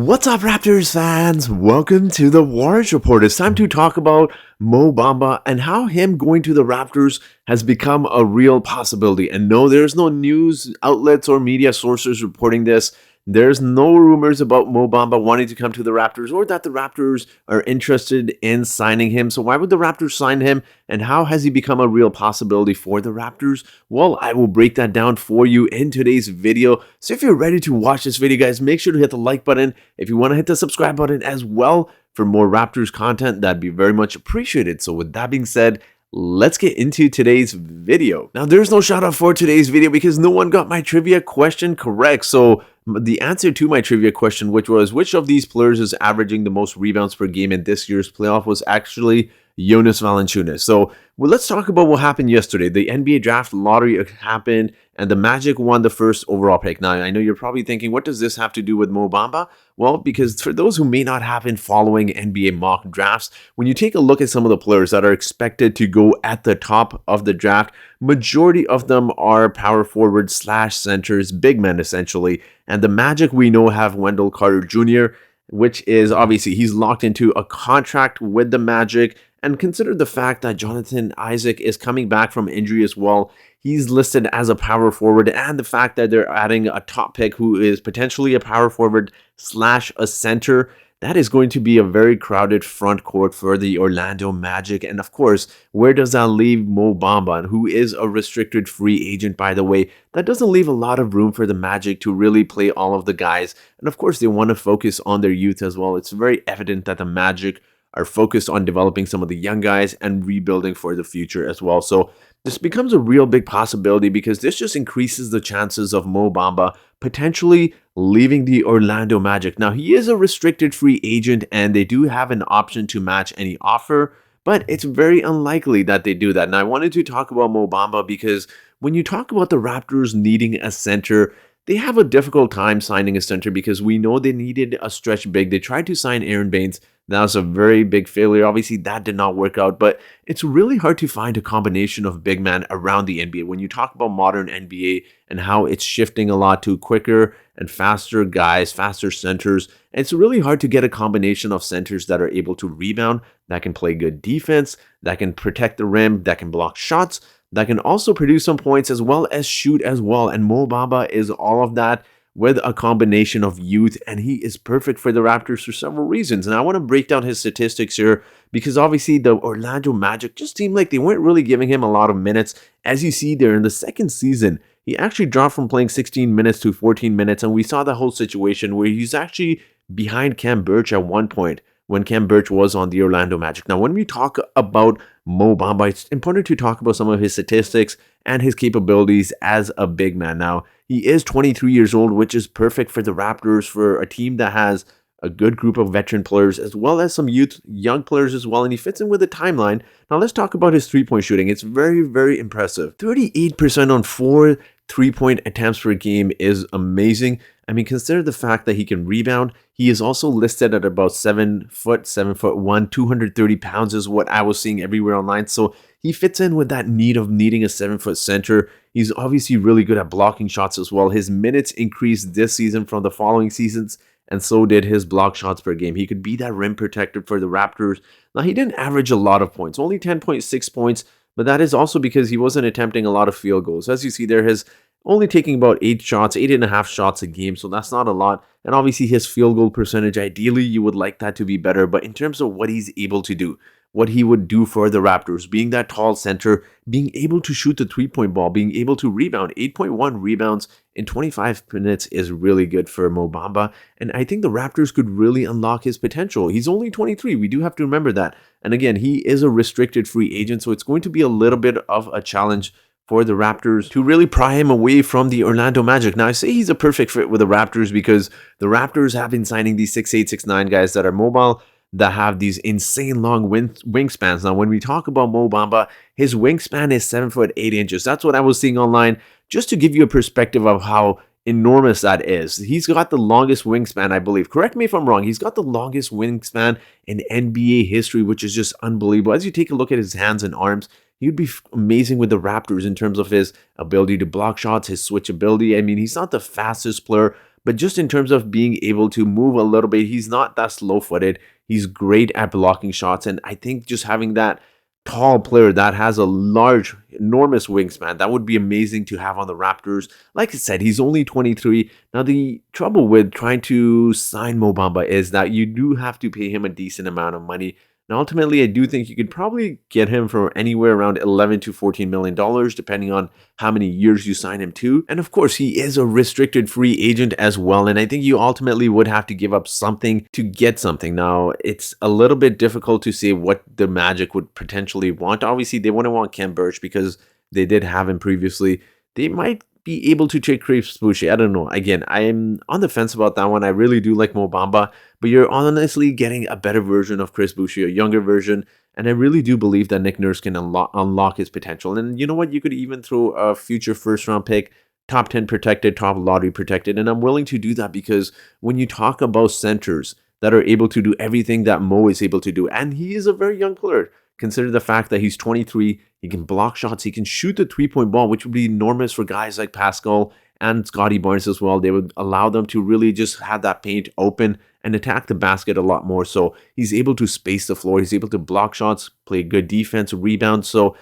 What's up, Raptors fans? Welcome to the Warriors Report. It's time to talk about Mo Bamba and how him going to the Raptors has become a real possibility. And no, there's no news outlets or media sources reporting this. There's no rumors about Mo Bamba wanting to come to the Raptors or that the Raptors are interested in signing him. So why would the Raptors sign him? And how has he become a real possibility for the Raptors? Well, I will break that down for you in today's video. So if you're ready to watch this video, guys, make sure to hit the like button. If you want to hit the subscribe button as well for more Raptors content, that'd be very much appreciated. So with that being said, let's get into today's video. Now, there's no shout out for today's video because no one got my trivia question correct. So the answer to my trivia question, which was which of these players is averaging the most rebounds per game in this year's playoff, was actually Jonas Valanciunas. So let's talk about what happened yesterday. The NBA draft lottery happened and the Magic won the first overall pick. Now, I know you're probably thinking, what does this have to do with Mo Bamba? Well, because for those who may not have been following NBA mock drafts, when you take a look at some of the players that are expected to go at the top of the draft, majority of them are power forwards / centers, big men essentially. And the Magic, we know, have Wendell Carter Jr., which is obviously he's locked into a contract with the Magic. And consider the fact that Jonathan Isaac is coming back from injury as well. He's listed as a power forward, and the fact that they're adding a top pick who is potentially a power forward / a center, that is going to be a very crowded front court for the Orlando Magic. And of course, where does that leave Mo Bamba, who is a restricted free agent, by the way? That doesn't leave a lot of room for the Magic to really play all of the guys. And of course, they want to focus on their youth as well. It's very evident that the Magic are focused on developing some of the young guys and rebuilding for the future as well. So this becomes a real big possibility because this just increases the chances of Mo Bamba potentially leaving the Orlando Magic. Now, he is a restricted free agent and they do have an option to match any offer, but it's very unlikely that they do that. Now, I wanted to talk about Mo Bamba because when you talk about the Raptors needing a center, they have a difficult time signing a center because we know they needed a stretch big. They tried to sign Aaron Baines. That was a very big failure. Obviously, that did not work out, but it's really hard to find a combination of big man around the NBA. When you talk about modern NBA and how it's shifting a lot to quicker and faster guys, faster centers, it's really hard to get a combination of centers that are able to rebound, that can play good defense, that can protect the rim, that can block shots, that can also produce some points as well as shoot as well. And Mo Bamba is all of that with a combination of youth, and he is perfect for the Raptors for several reasons. And I want to break down his statistics here because obviously the Orlando Magic just seemed like they weren't really giving him a lot of minutes. As you see there in the second season, he actually dropped from playing 16 minutes to 14 minutes, and we saw the whole situation where he's actually behind Cam Birch at one point when Cam Birch was on the Orlando Magic. Now, when we talk about Mo Bamba, it's important to talk about some of his statistics and his capabilities as a big man. Now, he is 23 years old, which is perfect for the Raptors, for a team that has a good group of veteran players as well as some young players as well, and he fits in with the timeline. Now, let's talk about his three-point shooting. It's very, very impressive. 38% on 4 3-point attempts per game is amazing. I mean, consider the fact that he can rebound. He is also listed at about 7 foot, 7'1", 230 pounds is what I was seeing everywhere online. So he fits in with that need of needing a 7-foot center. He's obviously really good at blocking shots as well. His minutes increased this season from the following seasons, and so did his block shots per game. He could be that rim protector for the Raptors. Now, he didn't average a lot of points, only 10.6 points, but that is also because he wasn't attempting a lot of field goals. As you see there, his only taking about 8.5 shots a game, so that's not a lot. And obviously his field goal percentage, ideally you would like that to be better, but in terms of what he's able to do, what he would do for the Raptors, being that tall center, being able to shoot the three-point ball, being able to rebound, 8.1 rebounds in 25 minutes is really good for Mo Bamba. And I think the Raptors could really unlock his potential. He's only 23. We do have to remember that. And again, he is a restricted free agent, so it's going to be a little bit of a challenge for the Raptors to really pry him away from the Orlando Magic. Now, I say he's a perfect fit with the Raptors because the Raptors have been signing these 6'8", 6'9" guys that are mobile, that have these insane long wingspans. Now, when we talk about Mo Bamba, his wingspan is 7 foot 8 inches. That's what I was seeing online, just to give you a perspective of how enormous that is. He's got the longest wingspan, I believe. Correct me if I'm wrong. He's got the longest wingspan in NBA history, which is just unbelievable. As you take a look at his hands and arms, he would be amazing with the Raptors in terms of his ability to block shots, his switch ability. I mean, he's not the fastest player, but just in terms of being able to move a little bit, he's not that slow-footed. He's great at blocking shots, and I think just having that tall player that has a large, enormous wingspan, that would be amazing to have on the Raptors. Like I said, he's only 23. Now, the trouble with trying to sign Mo Bamba is that you do have to pay him a decent amount of money. And ultimately, I do think you could probably get him for anywhere around 11 to 14 million dollars, depending on how many years you sign him to. And of course, he is a restricted free agent as well. And I think you ultimately would have to give up something to get something. Now, it's a little bit difficult to say what the Magic would potentially want. Obviously, they wouldn't want Ken Birch because they did have him previously. They might be able to trade Chris Boucher. I don't know. Again, I'm on the fence about that one. I really do like Mo Bamba, but you're honestly getting a better version of Chris Boucher, a younger version. And I really do believe that Nick Nurse can unlock his potential. And you know what? You could even throw a future first round pick, top 10 protected, top lottery protected. And I'm willing to do that because when you talk about centers that are able to do everything that Mo is able to do, and he is a very young player. Consider the fact that he's 23, he can block shots, he can shoot the three-point ball, which would be enormous for guys like Pascal and Scotty Barnes as well. They would allow them to really just have that paint open and attack the basket a lot more. So he's able to space the floor, he's able to block shots, play good defense, rebound. So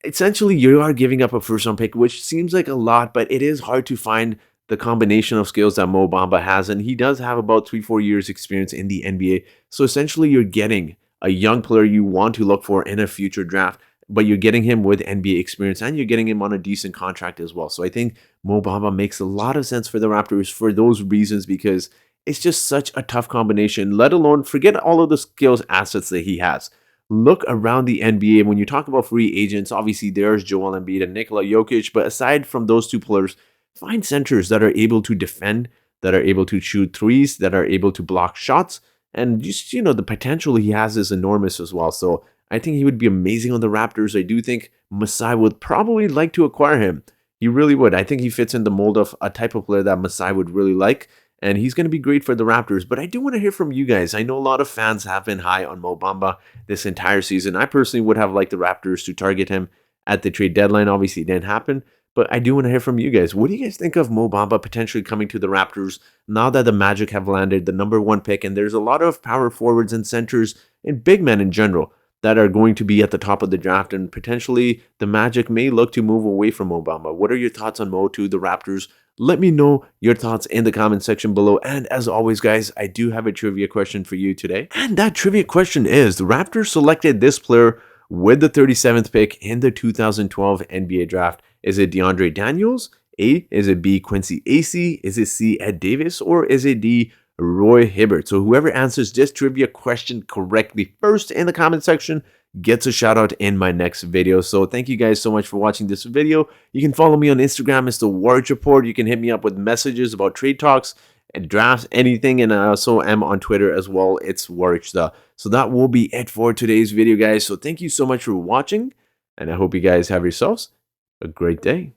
essentially, you are giving up a first-round pick, which seems like a lot, but it is hard to find the combination of skills that Mo Bamba has, and he does have about 3-4 years experience in the NBA. So essentially, you're getting a young player you want to look for in a future draft, but you're getting him with NBA experience and you're getting him on a decent contract as well. So I think Mo Bamba makes a lot of sense for the Raptors for those reasons because it's just such a tough combination, let alone forget all of the skills assets that he has. Look around the NBA. When you talk about free agents, obviously there's Joel Embiid and Nikola Jokic, but aside from those two players, find centers that are able to defend, that are able to shoot threes, that are able to block shots, and just, the potential he has is enormous as well. So I think he would be amazing on the Raptors. I do think Masai would probably like to acquire him. He really would. I think he fits in the mold of a type of player that Masai would really like. And he's going to be great for the Raptors. But I do want to hear from you guys. I know a lot of fans have been high on Mo Bamba this entire season. I personally would have liked the Raptors to target him at the trade deadline. Obviously, it didn't happen. But I do want to hear from you guys. What do you guys think of Mo Bamba potentially coming to the Raptors now that the Magic have landed the #1 pick? And there's a lot of power forwards and centers and big men in general that are going to be at the top of the draft. And potentially the Magic may look to move away from Mo Bamba. What are your thoughts on Mo to the Raptors? Let me know your thoughts in the comment section below. And as always, guys, I do have a trivia question for you today. And that trivia question is, the Raptors selected this player with the 37th pick in the 2012 NBA draft. Is it DeAndre Daniels? A, is it B, Quincy Acey? Is it C, Ed Davis? Or is it D, Roy Hibbert? So whoever answers this trivia question correctly first in the comment section gets a shout out in my next video. So thank you guys so much for watching this video. You can follow me on Instagram. It's the Warriors Report. You can hit me up with messages about trade talks and drafts, anything. And I also am on Twitter as well. It's Warwick. So that will be it for today's video, guys. So thank you so much for watching. And I hope you guys have yourselves a great day.